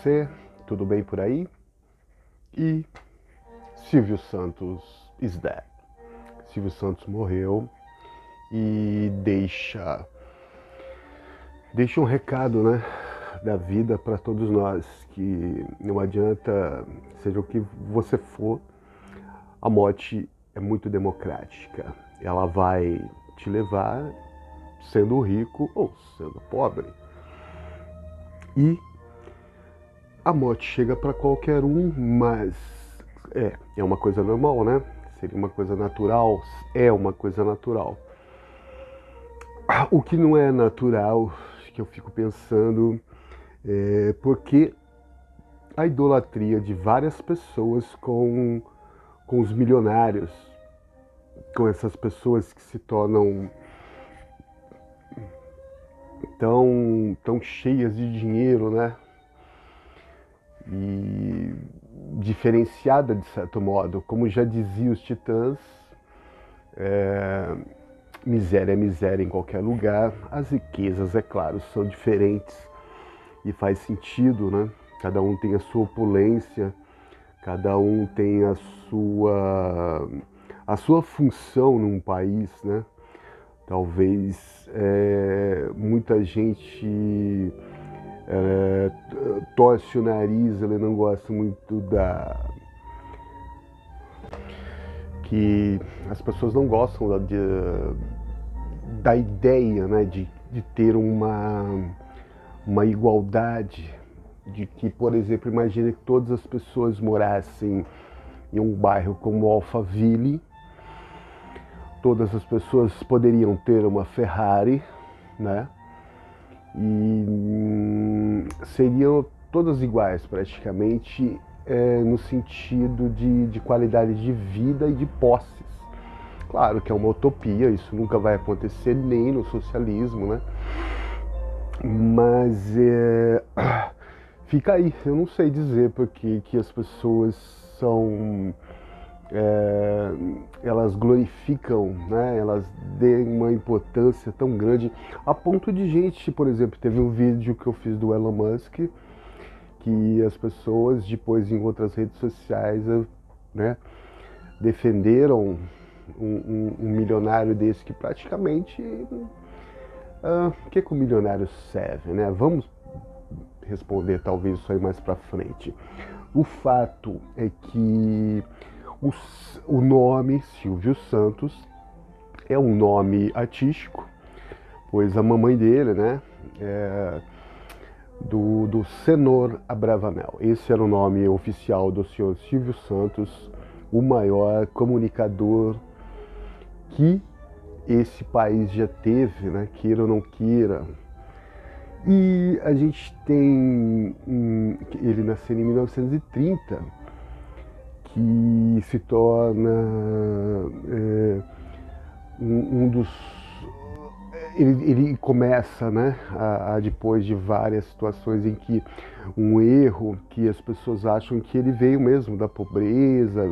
você? Tudo bem por aí? E Silvio Santos is dead. Silvio Santos morreu e deixa um recado, né, da vida para todos nós, que não adianta, seja o que você for, a morte é muito democrática. Ela vai te levar sendo rico ou sendo pobre. E a morte chega para qualquer um, mas é uma coisa normal, né? Seria uma coisa natural, é uma coisa natural. O que não é natural, que eu fico pensando, é porque a idolatria de várias pessoas com os milionários, com essas pessoas que se tornam tão cheias de dinheiro, né? E diferenciada de certo modo, como já diziam os Titãs, miséria é miséria em qualquer lugar. As riquezas, é claro, são diferentes e faz sentido, né? Cada um tem a sua opulência, cada um tem a sua função num país, né? Talvez muita gente torce o nariz, ele não gosta muito que as pessoas não gostam da ideia, né, de ter uma igualdade, de que, por exemplo, imagine que todas as pessoas morassem em um bairro como Alphaville, todas as pessoas poderiam ter uma Ferrari, né? E seriam todas iguais praticamente, no sentido de qualidade de vida e de posses. Claro que é uma utopia, isso nunca vai acontecer nem no socialismo, né? Mas fica aí, eu não sei dizer porque que as pessoas são elas glorificam, né? Elas dêem uma importância tão grande a ponto de gente, por exemplo, teve um vídeo que eu fiz do Elon Musk que as pessoas depois em outras redes sociais, né, defenderam um milionário desse que praticamente o que o milionário serve, né? Vamos responder talvez isso aí mais para frente. O fato é que o nome Silvio Santos é um nome artístico, pois a mamãe dele, né, do Senhor Abravanel. Esse era o nome oficial do senhor Silvio Santos, o maior comunicador que esse país já teve, né, queira ou não queira. E a gente tem ele nasceu em 1930, que se torna um dos... Ele começa, né, depois de várias situações em que um erro que as pessoas acham que ele veio mesmo da pobreza,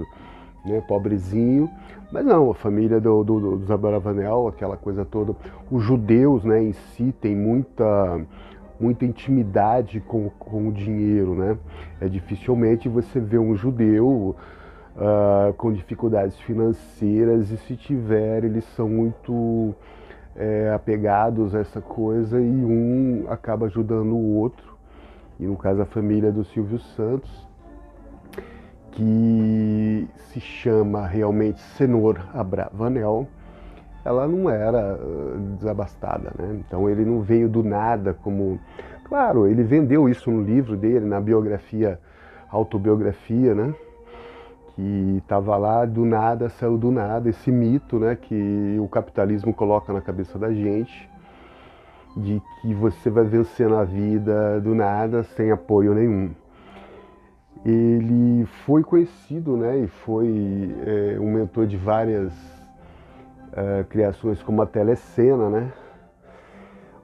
né, pobrezinho, mas não, a família dos Abravanel, aquela coisa toda, os judeus, né, em si tem muita intimidade com o dinheiro, né? Dificilmente você vê um judeu com dificuldades financeiras, e se tiver, eles são muito apegados a essa coisa, e um acaba ajudando o outro. E no caso a família do Silvio Santos, que se chama realmente Senhor Abravanel, ela não era desabastada, né? Então ele não veio do nada como... Claro, ele vendeu isso no livro dele, na biografia, autobiografia, né? Que estava lá, do nada, saiu do nada, esse mito, né, que o capitalismo coloca na cabeça da gente, de que você vai vencer na vida do nada, sem apoio nenhum. Ele foi conhecido, né, e foi um mentor de várias criações como a telecena, né?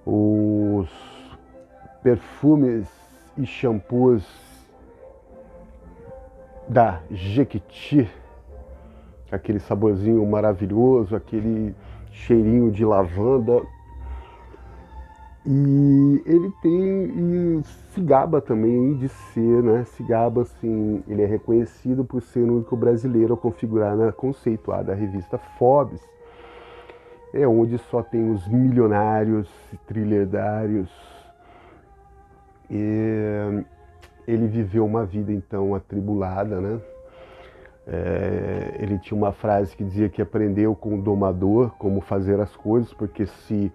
Os perfumes e shampoos da Jequiti, aquele saborzinho maravilhoso, aquele cheirinho de lavanda. E ele e se gaba também de ser, né? Se gaba, assim, ele é reconhecido por ser o único brasileiro a configurar na conceituada revista Forbes, onde só tem os milionários, trilhardários. E ele viveu uma vida, então, atribulada, né? Ele tinha uma frase que dizia que aprendeu com o domador como fazer as coisas, porque se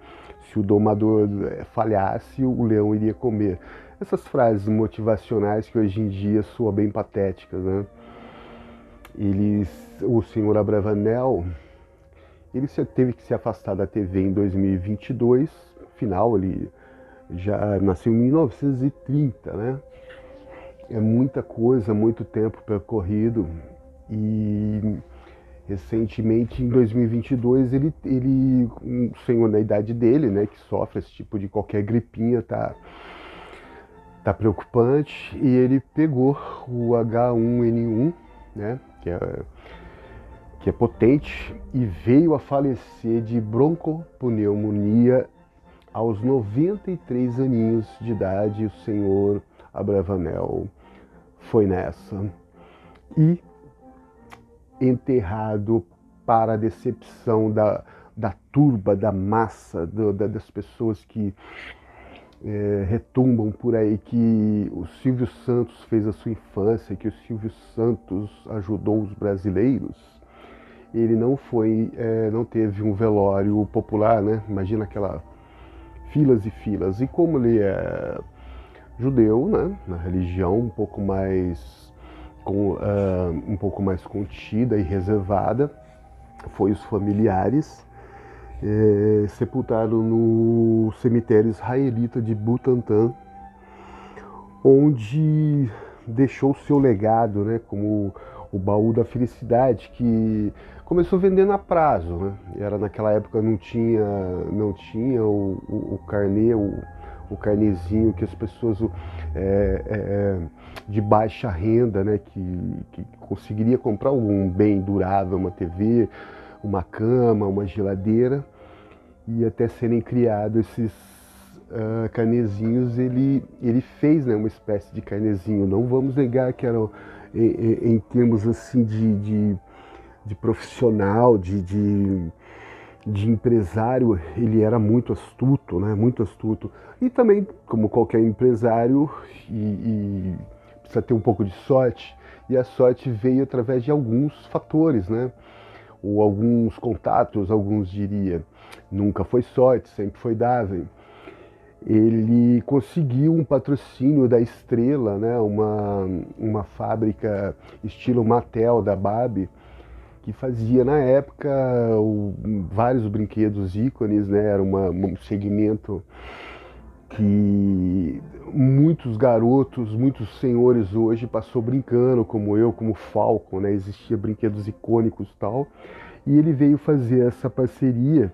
o domador falhasse, o leão iria comer. Essas frases motivacionais que hoje em dia soam bem patéticas, né? O senhor Abravanel, ele teve que se afastar da TV em 2022, afinal ele já nasceu em 1930, né? É muita coisa, muito tempo percorrido. E recentemente, em 2022, um senhor na idade dele, né, que sofre esse tipo de qualquer gripinha, tá preocupante, e ele pegou o H1N1, né, que é potente, e veio a falecer de broncopneumonia aos 93 aninhos de idade. O senhor Abravanel foi nessa. E enterrado, para a decepção da turba, da massa, das pessoas que retumbam por aí que o Silvio Santos fez a sua infância, que o Silvio Santos ajudou os brasileiros. Ele não teve um velório popular, né? Imagina aquela filas e filas. E como ele é judeu, né? Na religião um pouco mais contida e reservada, foi os familiares sepultaram no cemitério israelita de Butantã, onde deixou seu legado, né, como o baú da felicidade, que começou vendendo a prazo, né? Era naquela época não tinha o carnê, o carnezinho que as pessoas de baixa renda, né, que conseguiria comprar um bem durável, uma TV, uma cama, uma geladeira, e até serem criados esses carnezinhos, ele fez, né, uma espécie de carnezinho. Não vamos negar que era em termos assim de profissional, de empresário, ele era muito astuto, né? Muito astuto. E também, como qualquer empresário, e precisa ter um pouco de sorte, e a sorte veio através de alguns fatores, né? Ou alguns contatos, alguns diria. Nunca foi sorte, sempre foi dável. Ele conseguiu um patrocínio da Estrela, né? Uma fábrica estilo Mattel da Barbie, que fazia na época vários brinquedos ícones, né? Era um segmento que muitos garotos, muitos senhores hoje passou brincando, como eu, como Falcon, né? Existia brinquedos icônicos e tal. E ele veio fazer essa parceria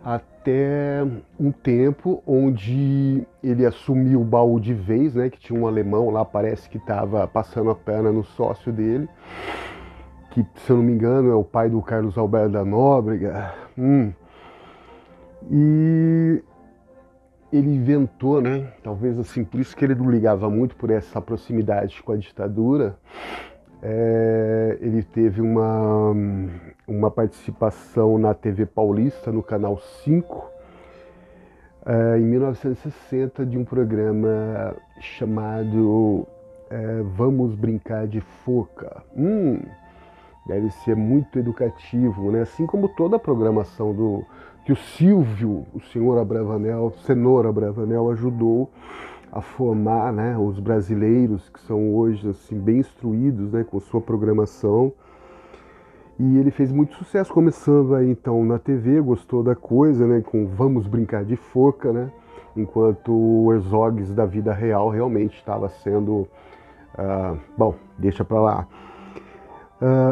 até um tempo onde ele assumiu o baú de vez, né? Que tinha um alemão lá, parece que estava passando a perna no sócio dele, que, se eu não me engano, é o pai do Carlos Alberto da Nóbrega. E ele inventou, né? Talvez assim, por isso que ele não ligava muito por essa proximidade com a ditadura. Ele teve uma participação na TV Paulista, no Canal 5, em 1960, de um programa chamado Vamos Brincar de Forca. Deve ser muito educativo, né? Assim como toda a programação que o Silvio, o senhor Abravanel, Senhor Abravanel, ajudou a formar, né, os brasileiros que são hoje assim, bem instruídos, né, com sua programação. E ele fez muito sucesso, começando aí então na TV, gostou da coisa, né, com Vamos Brincar de Forca, né, enquanto o Herzogs da vida real realmente estava sendo... bom, deixa pra lá.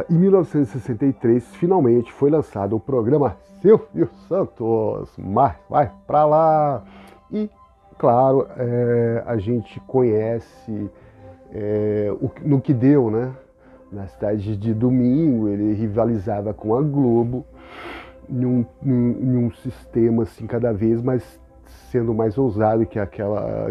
Em 1963, finalmente foi lançado o programa Silvio Santos, mas vai pra lá. E, claro, a gente conhece no que deu, né? Nas tardes de domingo, ele rivalizava com a Globo, em um sistema assim, cada vez mais sendo mais ousado que aquela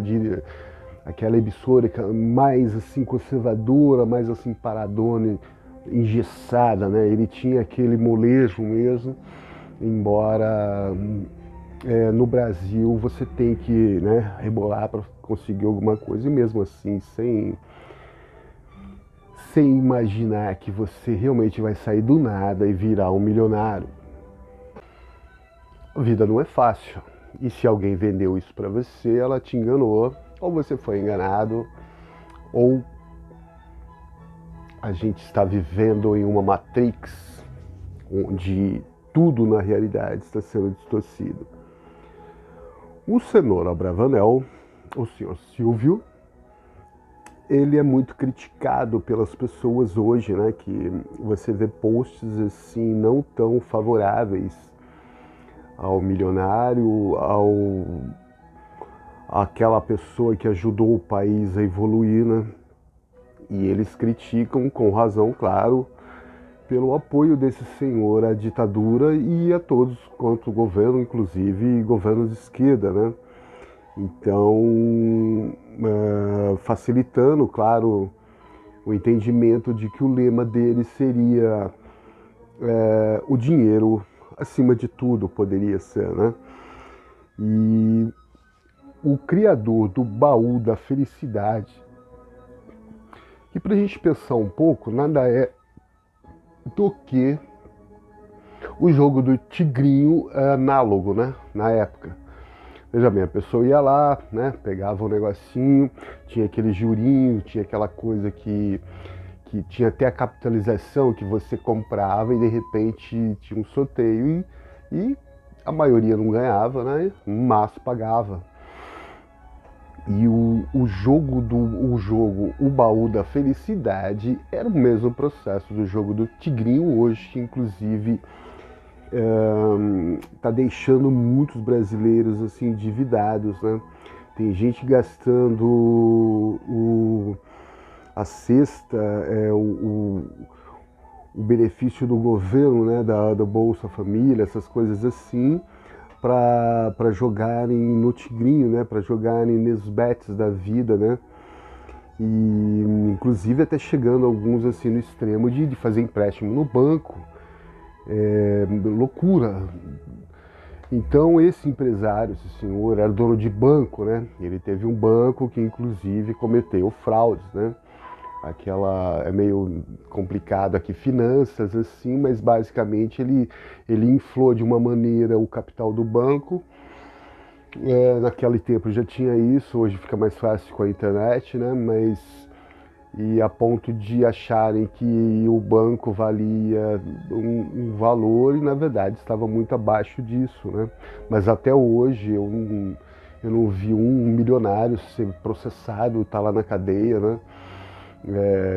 emissora mais assim conservadora, mais assim paradona, engessada, né? Ele tinha aquele molejo mesmo, embora no Brasil você tem que, né, rebolar para conseguir alguma coisa, e mesmo assim sem imaginar que você realmente vai sair do nada e virar um milionário. A vida não é fácil. E se alguém vendeu isso para você, ela te enganou, ou você foi enganado, ou a gente está vivendo em uma Matrix onde tudo na realidade está sendo distorcido. O Cenoura Abravanel, o senhor Silvio, ele é muito criticado pelas pessoas hoje, né? Que você vê posts assim não tão favoráveis ao milionário, àquela pessoa que ajudou o país a evoluir, né? E eles criticam, com razão, claro, pelo apoio desse senhor à ditadura e a todos quanto o governo, inclusive governos de esquerda, né? Então, facilitando, claro, o entendimento de que o lema dele seria o dinheiro acima de tudo, poderia ser, né? E o criador do baú da felicidade, que para a gente pensar um pouco, nada é do que o jogo do tigrinho análogo, né? Na época. Veja bem, a pessoa ia lá, né, pegava um negocinho, tinha aquele jurinho, tinha aquela coisa que tinha até a capitalização que você comprava e de repente tinha um sorteio e a maioria não ganhava, né, mas pagava. E o baú da felicidade era o mesmo processo do jogo do tigrinho hoje, que inclusive está deixando muitos brasileiros assim endividados, né? Tem gente gastando a cesta, o benefício do governo, né, da Bolsa Família, essas coisas assim, para jogarem no tigrinho, né, para jogarem nos bets da vida, né? E inclusive até chegando alguns assim no extremo de fazer empréstimo no banco. Loucura. Então esse empresário, esse senhor, era dono de banco, né? Ele teve um banco que inclusive cometeu fraudes, né? Aquela é meio complicado aqui, finanças assim, mas basicamente ele inflou de uma maneira o capital do banco. Naquele tempo já tinha isso, hoje fica mais fácil com a internet, né? E a ponto de acharem que o banco valia um valor e na verdade estava muito abaixo disso, né? Mas até hoje eu não vi um milionário ser processado, tá lá na cadeia, né?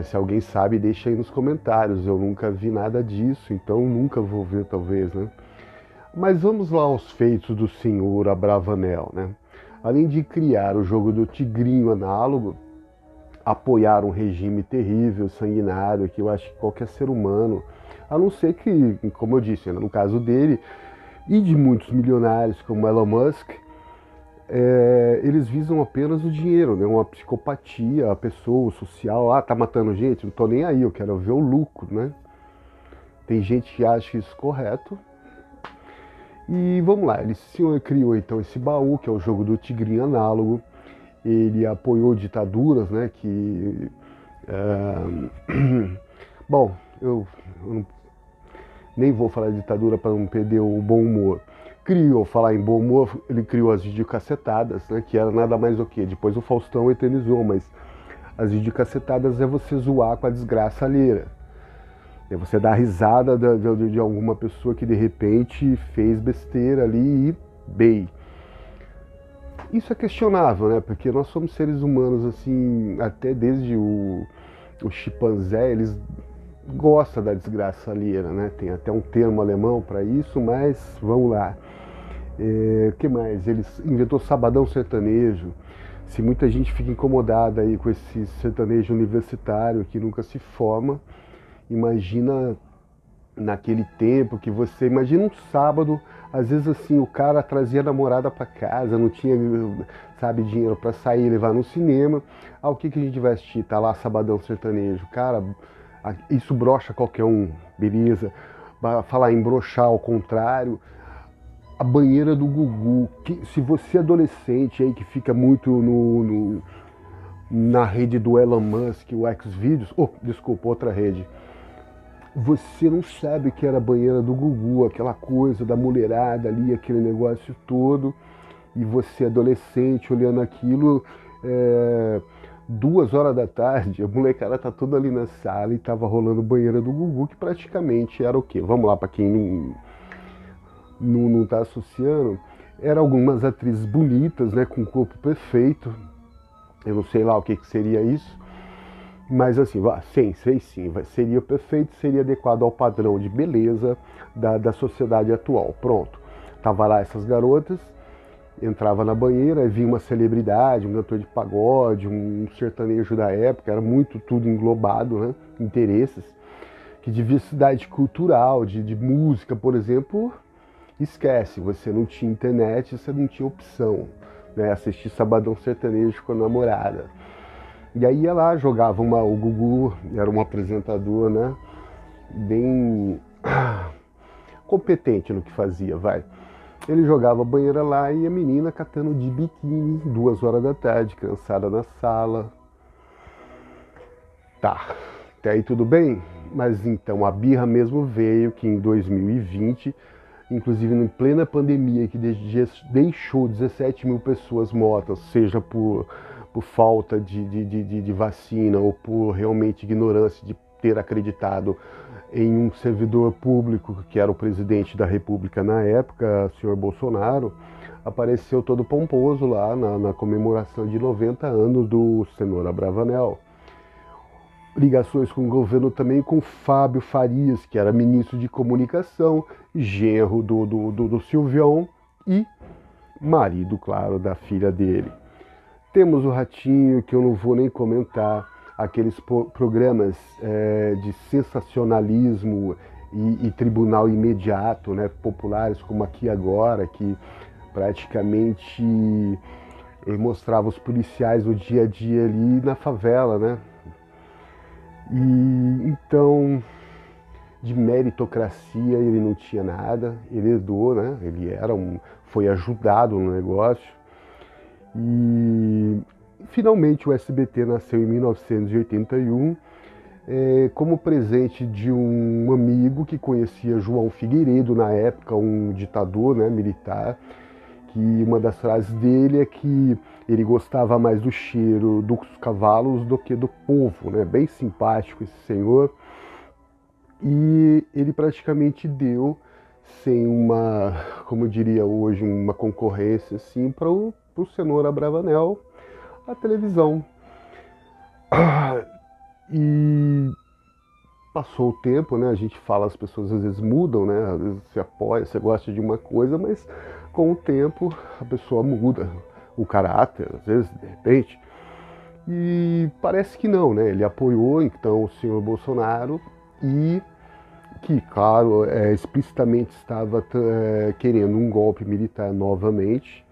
Se alguém sabe, deixa aí nos comentários. Eu nunca vi nada disso, então nunca vou ver talvez, né? Mas vamos lá aos feitos do senhor Abravanel, né? Além de criar o jogo do tigrinho análogo, apoiar um regime terrível, sanguinário, que eu acho que qualquer ser humano, a não ser que, como eu disse, no caso dele e de muitos milionários como Elon Musk, eles visam apenas o dinheiro, né? Uma psicopatia, a pessoa, o social, tá matando gente, não tô nem aí, eu quero ver o lucro, né? Tem gente que acha isso correto. E vamos lá, ele criou então esse baú, que é o jogo do tigrinho análogo. Ele apoiou ditaduras, né, bom, eu nem vou falar de ditadura para não perder o bom humor. Falar em bom humor, ele criou as videocassetadas, né, que era nada mais do que, depois o Faustão eternizou, mas as videocassetadas é você zoar com a desgraça alheia. É você dar risada de alguma pessoa que de repente fez besteira ali e bem. Isso é questionável, né? Porque nós somos seres humanos, assim, até desde o chimpanzé, eles gostam da desgraça alheia, né? Tem até um termo alemão para isso, mas vamos lá. O que mais? Eles inventou sabadão sertanejo. Se muita gente fica incomodada aí com esse sertanejo universitário que nunca se forma, imagina naquele tempo que você imagina um sábado, às vezes assim, o cara trazia a namorada para casa, não tinha, sabe, dinheiro para sair, levar no cinema. O que a gente vai assistir? Tá lá Sabadão Sertanejo. Cara, isso brocha qualquer um, beleza? Falar em brochar ao contrário, a banheira do Gugu, que se você é adolescente aí que fica muito na rede do Elon Musk, o Xvideos, desculpa, outra rede, você não sabe que era a banheira do Gugu, aquela coisa da mulherada ali, aquele negócio todo, e você adolescente olhando aquilo, 2 horas da tarde, a molecada tá toda ali na sala e tava rolando banheira do Gugu, que praticamente era o quê? Vamos lá, para quem não tá associando, eram algumas atrizes bonitas, né, com corpo perfeito, eu não sei lá o que seria isso, mas assim, sim, seria perfeito, seria adequado ao padrão de beleza da sociedade atual. Pronto, tava lá essas garotas, entrava na banheira, vinha uma celebridade, um cantor de pagode, um sertanejo da época, era muito tudo englobado, né? Interesses, que diversidade cultural, de música, por exemplo, esquece, você não tinha internet, você não tinha opção, né? Assistir Sabadão Sertanejo com a namorada. E aí ia lá, jogava o Gugu, era um apresentador, né? Bem competente no que fazia, vai. Ele jogava a banheira lá e a menina catando de biquíni, 2 horas da tarde, cansada na sala. Tá, até aí tudo bem? Mas então a birra mesmo veio que em 2020, inclusive em plena pandemia, que deixou 17 mil pessoas mortas, seja por falta de vacina ou por realmente ignorância de ter acreditado em um servidor público, que era o presidente da República na época, o senhor Bolsonaro, apareceu todo pomposo lá na comemoração de 90 anos do Cenoura Bravanel. Ligações com o governo também com Fábio Farias, que era ministro de comunicação, genro do Silvião e marido, claro, da filha dele. Temos o Ratinho, que eu não vou nem comentar, aqueles programas de sensacionalismo e tribunal imediato, né, populares como Aqui Agora, que praticamente mostrava os policiais no dia a dia ali na favela, né? E então, de meritocracia ele não tinha nada, ele herdou, né? Ele foi ajudado no negócio. E finalmente o SBT nasceu em 1981 como presente de um amigo que conhecia João Figueiredo na época, um ditador, né, militar, que uma das frases dele é que ele gostava mais do cheiro dos cavalos do que do povo, né? Bem simpático esse senhor. E ele praticamente deu, sem uma, como eu diria hoje, uma concorrência assim, para o Cenoura Bravanel, a televisão. E passou o tempo, né? A gente fala, as pessoas às vezes mudam, né? Às vezes você apoia, você gosta de uma coisa, mas com o tempo a pessoa muda o caráter, às vezes, de repente. E parece que não, né? Ele apoiou então o senhor Bolsonaro e que, claro, explicitamente estava querendo um golpe militar novamente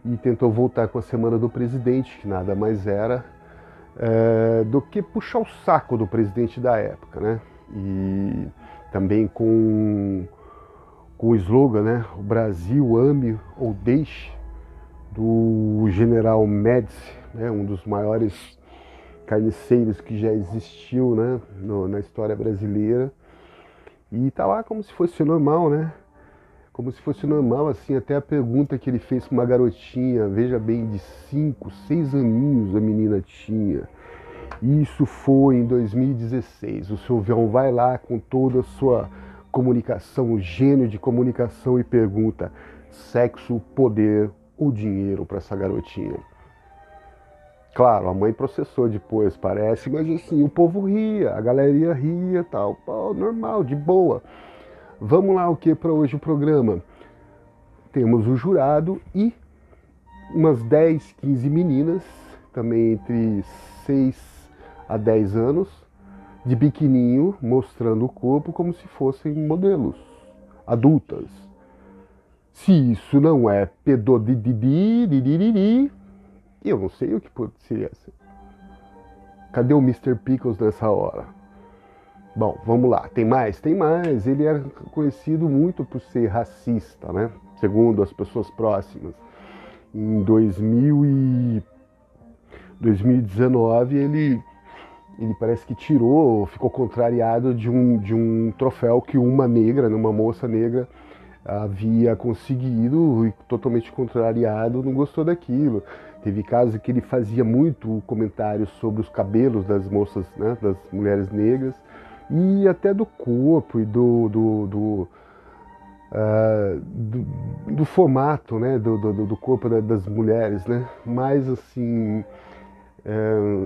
e tentou voltar com a Semana do Presidente, que nada mais era do que puxar o saco do presidente da época, né? E também com o slogan, né? O Brasil ame ou deixe, do general Médici, né? Um dos maiores carniceiros que já existiu, né? Na história brasileira. E tá lá como se fosse normal, né? Como se fosse normal, assim, até a pergunta que ele fez para uma garotinha, veja bem, de 5, 6 aninhos a menina tinha. Isso foi em 2016. O Silvião vai lá com toda a sua comunicação, o gênio de comunicação, e pergunta: sexo, poder ou dinheiro para essa garotinha? Claro, a mãe processou depois, parece, mas assim, o povo ria, a galeria ria, tal, pô, normal, de boa. Vamos lá, o que para hoje o programa? Temos o jurado e umas 10, 15 meninas, também entre 6 a 10 anos, de biquininho, mostrando o corpo como se fossem modelos adultas. Se isso não é pedodididi, eu não sei o que seria ser. Cadê o Mr. Pickles nessa hora? Bom, vamos lá. Tem mais? Tem mais. Ele era conhecido muito por ser racista, né? Segundo as pessoas próximas. Em 2019, ele parece que ficou contrariado de um troféu que uma moça negra, havia conseguido, e totalmente contrariado, não gostou daquilo. Teve casos que ele fazia muito comentários sobre os cabelos das moças, né, das mulheres negras, e até do corpo e do formato, né, do corpo das mulheres, né, mas assim,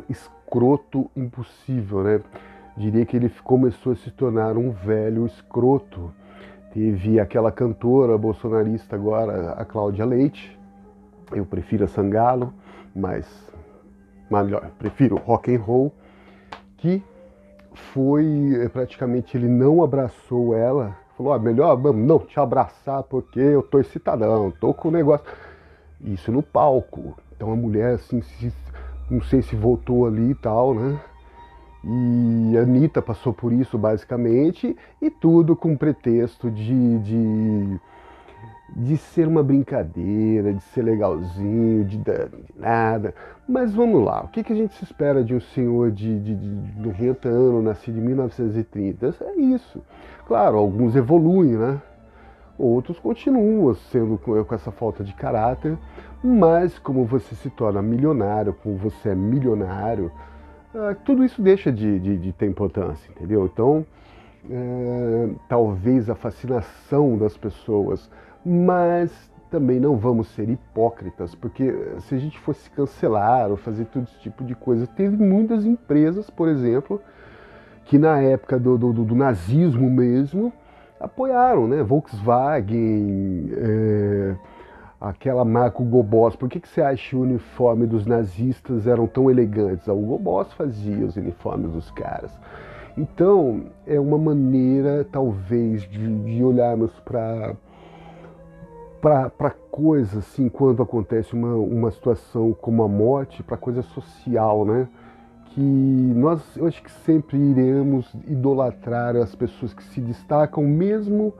escroto impossível, né? Diria que ele começou a se tornar um velho escroto. Teve aquela cantora bolsonarista agora, a Cláudia Leite, eu prefiro a Sangalo, mas melhor, prefiro rock and roll, que foi praticamente, ele não abraçou ela, falou, melhor não te abraçar porque eu tô excitadão, tô com o negócio. Isso no palco. Então a mulher, assim, não sei se voltou ali e tal, né? E a Anitta passou por isso basicamente, e tudo com pretexto de ser uma brincadeira, de ser legalzinho, de nada. Mas vamos lá, o que a gente se espera de um senhor de 90 anos, nascido em 1930? É isso. Claro, alguns evoluem, né? Outros continuam sendo com essa falta de caráter, mas como você se torna milionário, como você é milionário, tudo isso deixa de ter importância, entendeu? Então, talvez a fascinação das pessoas, mas também não vamos ser hipócritas, porque se a gente fosse cancelar ou fazer todo esse tipo de coisa, teve muitas empresas, por exemplo, que na época do nazismo mesmo, apoiaram, né? Volkswagen, aquela marca Hugo Boss. Por que você acha que o uniforme dos nazistas eram tão elegantes? A Hugo Boss fazia os uniformes dos caras. Então, é uma maneira, talvez, de olharmos para coisas, assim, quando acontece uma situação como a morte, para coisa social, né? Que eu acho que sempre iremos idolatrar as pessoas que se destacam, mesmo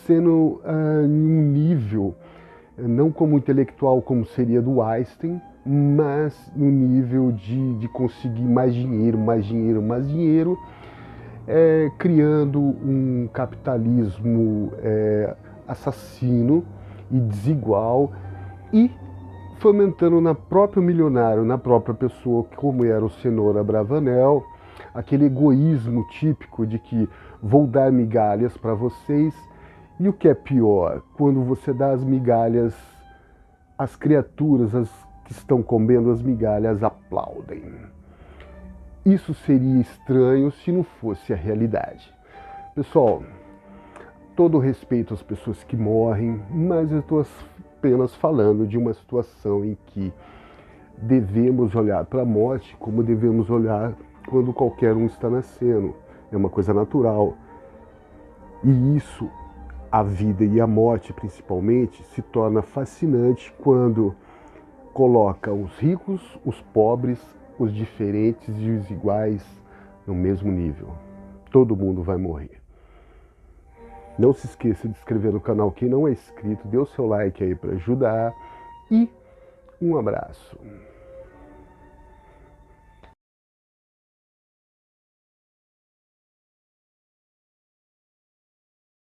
sendo em um nível, não como intelectual como seria do Einstein, mas no nível de conseguir mais dinheiro, criando um capitalismo assassino e desigual, e fomentando na própria milionário, na própria pessoa, como era o Cenoura Bravanel, aquele egoísmo típico de que vou dar migalhas para vocês, e o que é pior, quando você dá as migalhas, as criaturas, as que estão comendo as migalhas, aplaudem. Isso seria estranho se não fosse a realidade. Pessoal, todo respeito às pessoas que morrem, mas eu estou apenas falando de uma situação em que devemos olhar para a morte como devemos olhar quando qualquer um está nascendo. É uma coisa natural. E isso, a vida e a morte principalmente, se torna fascinante quando coloca os ricos, os pobres, os diferentes e os iguais no mesmo nível. Todo mundo vai morrer. Não se esqueça de se inscrever no canal quem não é inscrito, dê o seu like aí para ajudar, e um abraço.